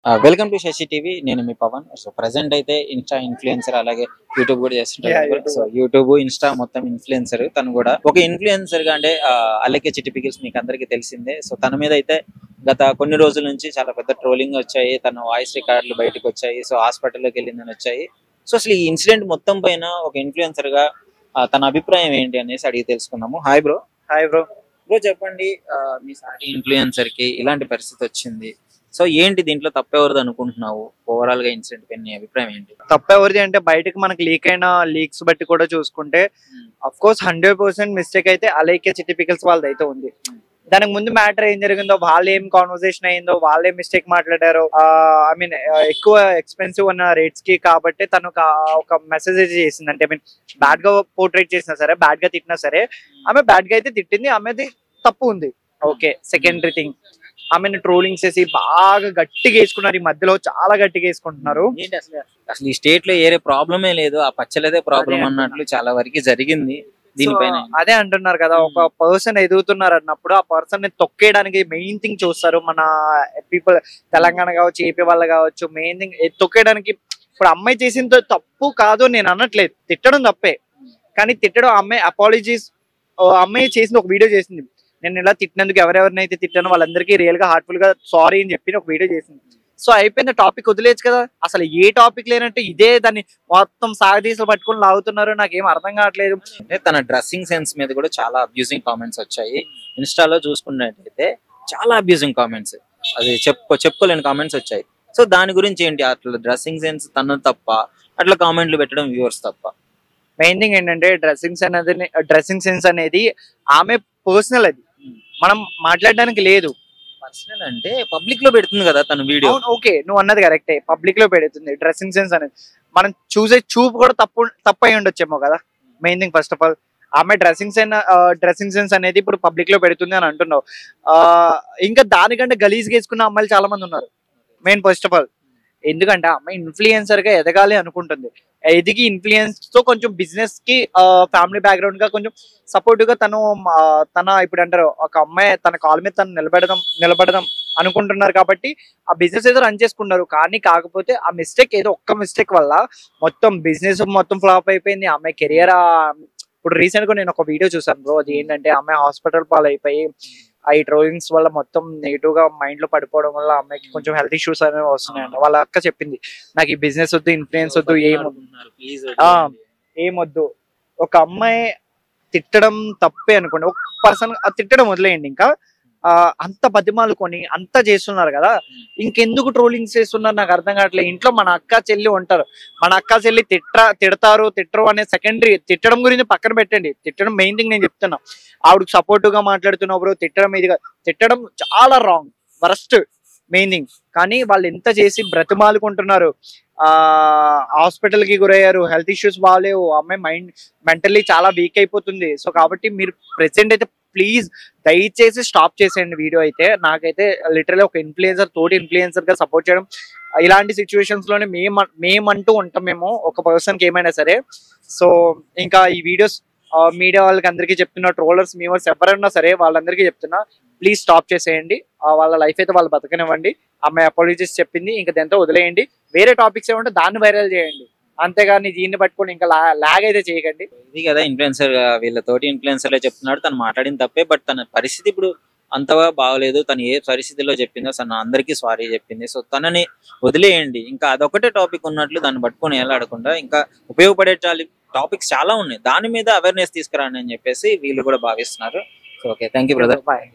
Welcome to Shashi TV. నేను మీ Pavan. So present అయితే ఇన్స్టా ఇన్ఫ్లుయెన్సర్, అలాగే యూట్యూబ్ కూడా చేస్తుంటారు. సో యూట్యూబ్, ఇన్స్టా మొత్తం ఇన్ఫ్లుయెన్సర్. తను కూడా ఒక ఇన్ఫ్లుయెన్సర్ గా అంటే అల్లకే చిట్టి పికిల్స్ మీకు అందరికీ తెలిసిందే. సో తన మీద అయితే గత కొన్ని రోజుల నుంచి చాలా పెద్ద ట్రోలింగ్ వచ్చాయి. తన వాయిస్ రికార్డులు బయటకు వచ్చాయి. సో హాస్పిటల్లోకి వెళ్ళిందని వచ్చాయి. సో అసలు ఈ ఇన్సిడెంట్ మొత్తం పైన ఒక ఇన్ఫ్లుయెన్సర్ గా తన అభిప్రాయం ఏంటి అనేసి అడిగి తెలుసుకుందాము. Hi bro. Hi bro. Bro చెప్పండి, మీ సాటి ఇన్ఫ్లుయెన్సర్ కి ఇలాంటి పరిస్థితి వచ్చింది. సో ఏంటి దీంట్లో తప్పెవరిది అనుకుంటున్నావు? ఓవరాల్ గా ఇన్సిడెంట్ పైన నీ అభిప్రాయం ఏంటి? తప్పెవరిది అంటే బయటకు మనకి లీక్ అయిన లీక్స్ బట్టి కూడా చూసుకుంటే అఫ్ కోర్స్ 100% మిస్టేక్ అయితే అలైకే చిట్టి పికిల్స్ వాళ్ళది అయితే ఉంది. దానికి ముందు మ్యాటర్ ఏం జరిగిందో, వాళ్ళు ఏం కాన్వర్సేషన్ అయిందో, వాళ్ళే మిస్టేక్ మాట్లాడారో, ఐ మీన్ ఎక్కువ ఎక్స్పెన్సివ్ ఉన్న రేట్స్ కి కాబట్టి తను ఒక మెసేజ్ చేసింది. అంటే ఐ మీన్ బ్యాడ్ గా పోర్ట్రేట్ చేసినా సరే, బ్యాడ్ గా తిట్టినా సరే, ఆమె బ్యాడ్ గా అయితే తిట్టింది, ఆమెది తప్పు ఉంది. ఓకే, సెకండరీ థింగ్, ఆమెను ట్రోలింగ్ చేసి బాగా గట్టిగా వేసుకున్నారు. ఈ మధ్యలో చాలా గట్టిగా వేసుకుంటున్నారు. అసలు ఈ స్టేట్ లో ఏరే ప్రాబ్లమే లేదు, ఆ పచ్చలేదే ప్రాబ్లం అన్నట్లు చాలా వరకు జరిగింది. దీనిపైన అదే అంటున్నారు కదా, ఒక పర్సన్ ఎదుగుతున్నారు అన్నప్పుడు ఆ పర్సన్ ని తొక్కేయడానికి మెయిన్ థింగ్ చూస్తారు. మన పీపుల్ తెలంగాణ కావచ్చు, ఏపీ వాళ్ళు కావచ్చు, మెయిన్ థింగ్ తొక్కేయడానికి. ఇప్పుడు అమ్మాయి చేసిన తప్పు కాదు నేను అనట్లేదు, తిట్టడం తప్పే. కానీ తిట్టడం, అమ్మాయి అపాలజీస్, అమ్మాయి చేసింది, ఒక వీడియో చేసింది, నేను ఇలా తిట్టినందుకు ఎవరెవరినైతే తిట్టానో వాళ్ళందరికీ రియల్ గా హార్ట్ఫుల్ గా సారీ అని చెప్పి ఒక వీడియో చేసింది. సో అయిపోయింది, టాపిక్ వదిలేచ్చు కదా. అసలు ఏ టాపిక్ లేనట్టు ఇదే దాన్ని మొత్తం సాగదీసలు పట్టుకుని లాగుతున్నారు. నాకేం అర్థం కావట్లేదు. తన డ్రెస్సింగ్ సెన్స్ మీద కూడా చాలా అబ్యూజింగ్ కామెంట్స్ వచ్చాయి. ఇన్స్టాలో చూసుకున్నట్టయితే చాలా అబ్యూజింగ్ కామెంట్స్, అది చెప్పుకోలేని కామెంట్స్ వచ్చాయి. సో దాని గురించి ఏంటి? అట్లా డ్రెస్సింగ్ సెన్స్ తన తప్ప, అట్లా కామెంట్లు పెట్టడం వ్యూవర్స్ తప్ప? మెయిన్ థింగ్ ఏంటంటే డ్రెస్సింగ్ సెన్స్ అనేది ఆమె పర్సనల్, అది మనం మాట్లాడడానికి లేదు. పర్సనల్ అంటే పబ్లిక్ లో పెడుతుంది కదా తన వీడియో. ఓకే, నువ్వు అన్నది కరెక్టే, పబ్లిక్ లో పెడుతుంది. డ్రెస్సింగ్ సెన్స్ అనేది మనం చూసే చూపు కూడా తప్పు అయి ఉండొచ్చేమో కదా. Main thing first of all ఆమె డ్రెస్సింగ్ సెన్స్ అనేది ఇప్పుడు పబ్లిక్ లో పెడుతుంది అని అంటున్నావు. ఇంకా దానికంటే గలీజ్ వేసుకున్న అమ్మాయిలు చాలా మంది ఉన్నారు. మెయిన్ ఫస్ట్ ఆఫ్ ఆల్ ఎందుకంటే అమ్మాయి ఇన్ఫ్లుయెన్సర్ గా ఎదగాలి అనుకుంటుంది. ఎదిగి ఇన్ఫ్లుయెన్స్ తో కొంచెం బిజినెస్ కి, ఫ్యామిలీ బ్యాక్గ్రౌండ్ గా కొంచెం సపోర్ట్ గా తన ఇప్పుడు అంటారు, ఒక అమ్మాయి తన కాల్ మీద తను నిలబడదాం అనుకుంటున్నారు కాబట్టి ఆ బిజినెస్ ఏదో రన్ చేసుకున్నారు. కానీ కాకపోతే ఆ మిస్టేక్, ఏదో ఒక్క మిస్టేక్ వల్ల మొత్తం బిజినెస్ మొత్తం ఫ్లాప్ అయిపోయింది. అమ్మాయి కెరియర్, ఇప్పుడు రీసెంట్ గా నేను ఒక వీడియో చూసాను బ్రో. అది ఏంటంటే అమ్మాయి హాస్పిటల్ పాలైపోయి ఈ ట్రోలింగ్స్ వల్ల మొత్తం నెగిటివ్ గా మైండ్ లో పడిపోవడం వల్ల అమ్మాయికి కొంచెం హెల్త్ ఇష్యూస్ అనేవి వస్తున్నాయంట. వాళ్ళ అక్క చెప్పింది, నాకు ఈ బిజినెస్ వద్దు, ఇన్ఫ్లుయెన్స్ వద్దు, ఏమొద్దు. ఒక అమ్మాయి తిట్టడం తప్పే అనుకోండి, ఒక పర్సన్ తిట్టడం వదిలేయండి. ఇంకా అంత బతిమాలుకొని అంత చేస్తున్నారు కదా, ఇంకెందుకు ట్రోలింగ్స్ చేస్తున్నారు నాకు అర్థం కావట్లేదు. ఇంట్లో మన అక్క చెల్లి ఉంటారు, మన అక్క చెల్లి తిట్టరు అనే సెకండరీ. తిట్టడం గురించి పక్కన పెట్టండి, తిట్టడం మెయిన్ థింగ్ నేను చెప్తున్నా. ఆవిడకి సపోర్టివ్ గా మాట్లాడుతున్నప్పుడు తిట్టడం చాలా రాంగ్, వరస్ట్ మెయిన్ థింగ్. కానీ వాళ్ళు ఎంత చేసి బ్రతిమాలుకుంటున్నారు. హాస్పిటల్ కి గురయ్యారు, హెల్త్ ఇష్యూస్ బాగాలేవు, అమ్మాయి మెంటల్లీ చాలా వీక్ అయిపోతుంది. సో కాబట్టి మీరు ప్రెసెంట్ అయితే ప్లీజ్ దయచేసి స్టాప్ చేసేయండి వీడియో అయితే. నాకైతే లిటరల్లీ ఒక తోటి ఇన్ఫ్లుయెన్సర్ గా సపోర్ట్ చేయడం, ఇలాంటి సిచ్యువేషన్స్ లోనే మేమంటూ ఉంటాం మేము, ఒక పర్సన్ కి ఏమైనా సరే. సో ఇంకా ఈ వీడియోస్ మీడియా వాళ్ళకి అందరికీ చెప్తున్నా, ట్రోలర్స్ మీవర్స్ ఎవరైనా సరే వాళ్ళందరికీ చెప్తున్నా, ప్లీజ్ స్టాప్ చేసేయండి. వాళ్ళ లైఫ్ అయితే వాళ్ళు బతకనివ్వండి. అమ్మాయి అపాలజీస్ చెప్పింది, ఇంకా దాంతో వదిలేయండి. వేరే టాపిక్స్ ఏమంటే దాన్ని వైరల్ చేయండి, అంతేగాని దీన్ని పట్టుకొని ఇంకా లాగ్ అయితే చేయకండి. ఇది కదా ఇన్ఫ్లుయెన్సర్, వీళ్ళతోటి ఇన్ఫ్లుయెన్సర్లే చెప్తున్నాడు, తను మాట్లాడిన తప్పే. బట్ తన పరిస్థితి ఇప్పుడు అంతగా బాగలేదు. తను ఏ పరిస్థితిలో చెప్పిందో తను అందరికీ సారీ చెప్పింది. సో తనని వదిలేయండి. ఇంకా అదొకటే టాపిక్ ఉన్నట్లు దాన్ని పట్టుకొని ఏలాడకుండా ఇంకా ఉపయోగపడే టాపిక్స్ చాలా ఉన్నాయి, దాని మీద అవేర్నెస్ తీసుకురాండి అని చెప్పేసి వీళ్ళు కూడా భావిస్తున్నారు. So okay, thank you brother. Bye.